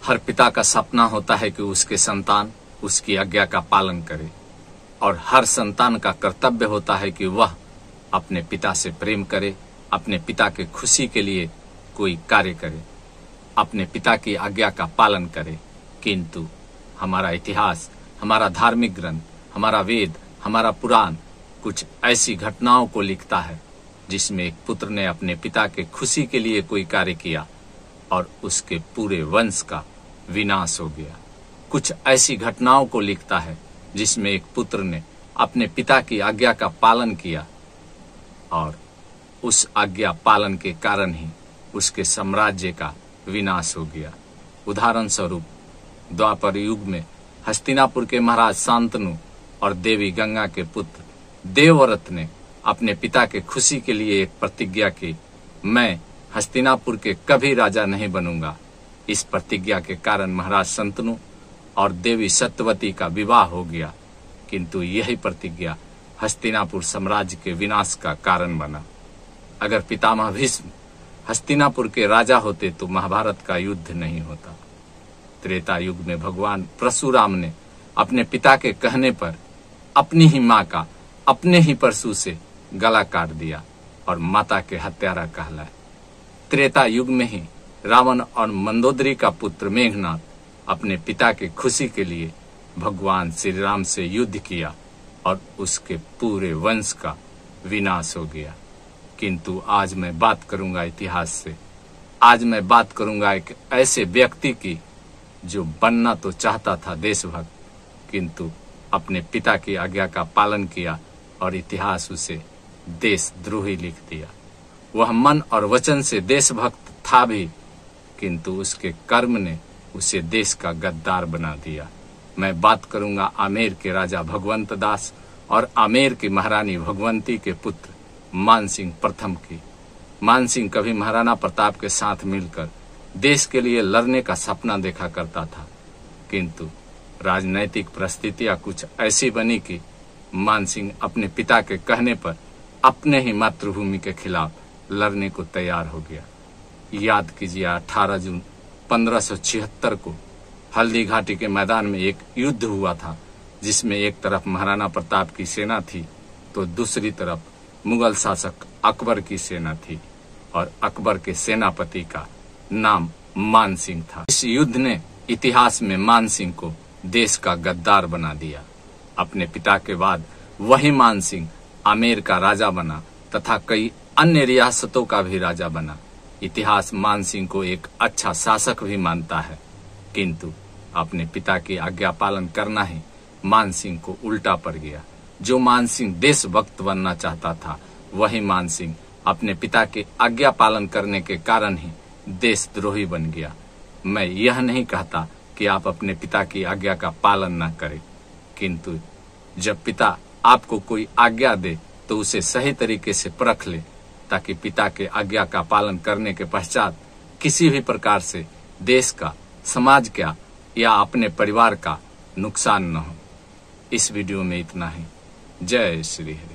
हर पिता का सपना होता है कि उसके संतान उसकी आज्ञा का पालन करे, और हर संतान का कर्तव्य होता है कि वह अपने पिता से प्रेम करे, अपने पिता के खुशी के लिए कोई कार्य करे, अपने पिता की आज्ञा का पालन करे। किंतु हमारा इतिहास, हमारा धार्मिक ग्रंथ, हमारा वेद, हमारा पुराण कुछ ऐसी घटनाओं को लिखता है जिसमें एक पुत्र ने अपने पिता के खुशी के लिए कोई कार्य किया और उसके पूरे वंश का विनाश हो गया। कुछ ऐसी घटनाओं को लिखता है जिसमें एक पुत्र ने अपने पिता की आज्ञा का पालन किया और उस आज्ञा पालन के कारण ही उसके साम्राज्य का विनाश हो गया। उदाहरण स्वरूप द्वापर युग में हस्तिनापुर के महाराज शांतनु और देवी गंगा के पुत्र देवव्रत ने अपने पिता के खुशी के लिए एक प्रतिज्ञा की, मैं हस्तिनापुर के कभी राजा नहीं बनूंगा। इस प्रतिज्ञा के कारण महाराज शांतनु और देवी सत्यवती का विवाह हो गया, किंतु यही प्रतिज्ञा हस्तिनापुर साम्राज्य के विनाश का कारण बना। अगर पितामह भीष्म हस्तिनापुर के राजा होते तो महाभारत का युद्ध नहीं होता। त्रेता युग में भगवान परशुराम ने अपने पिता के कहने पर अपनी ही मां का अपने ही परशु से गला काट दिया और माता के हत्यारा कहलाए। त्रेता युग में ही रावण और मंदोदरी का पुत्र मेघनाद अपने पिता के खुशी के लिए भगवान श्री राम से युद्ध किया और उसके पूरे वंश का विनाश हो गया। किंतु आज मैं बात करूंगा इतिहास से। आज मैं बात करूंगा एक ऐसे व्यक्ति की जो बनना तो चाहता था देशभक्त, किंतु अपने पिता की आज्ञा का पालन किया और इतिहास उसे देशद्रोही लिख दिया। वह मन और वचन से देशभक्त था भी, किंतु उसके कर्म ने उसे देश का गद्दार बना दिया। मैं बात करूंगा आमेर के राजा भगवंत दास और आमेर की महारानी भगवंती के पुत्र मानसिंह प्रथम की। मानसिंह कभी महाराणा प्रताप के साथ मिलकर देश के लिए लड़ने का सपना देखा करता था, किंतु राजनैतिक परिस्थितियां कुछ ऐसी बनी कि मानसिंह अपने पिता के कहने पर अपने ही मातृभूमि के खिलाफ लड़ने को तैयार हो गया। याद कीजिए 18 जून 1576 को हल्दी घाटी के मैदान में एक युद्ध हुआ था, जिसमें एक तरफ महाराणा प्रताप की सेना थी तो दूसरी तरफ मुगल शासक अकबर की सेना थी और अकबर के सेनापति का नाम मानसिंह था। इस युद्ध ने इतिहास में मानसिंह को देश का गद्दार बना दिया। अपने पिता के बाद वही मानसिंह आमेर का राजा बना तथा कई अन्य रियासतों का भी राजा बना। इतिहास मानसिंह को एक अच्छा शासक भी मानता है, किंतु अपने पिता की आज्ञा पालन करना ही मानसिंह को उल्टा पड़ गया। जो मानसिंह देशभक्त बनना चाहता था, वही मानसिंह अपने पिता के आज्ञा पालन करने के कारण ही देशद्रोही बन गया। मैं यह नहीं कहता कि आप अपने पिता की आज्ञा का पालन न करें, किंतु जब पिता आपको कोई आज्ञा दे तो उसे सही तरीके से परख ले, ताकि पिता के आज्ञा का पालन करने के पश्चात किसी भी प्रकार से देश का, समाज का या अपने परिवार का नुकसान न हो। इस वीडियो में इतना ही। जय श्री हरि।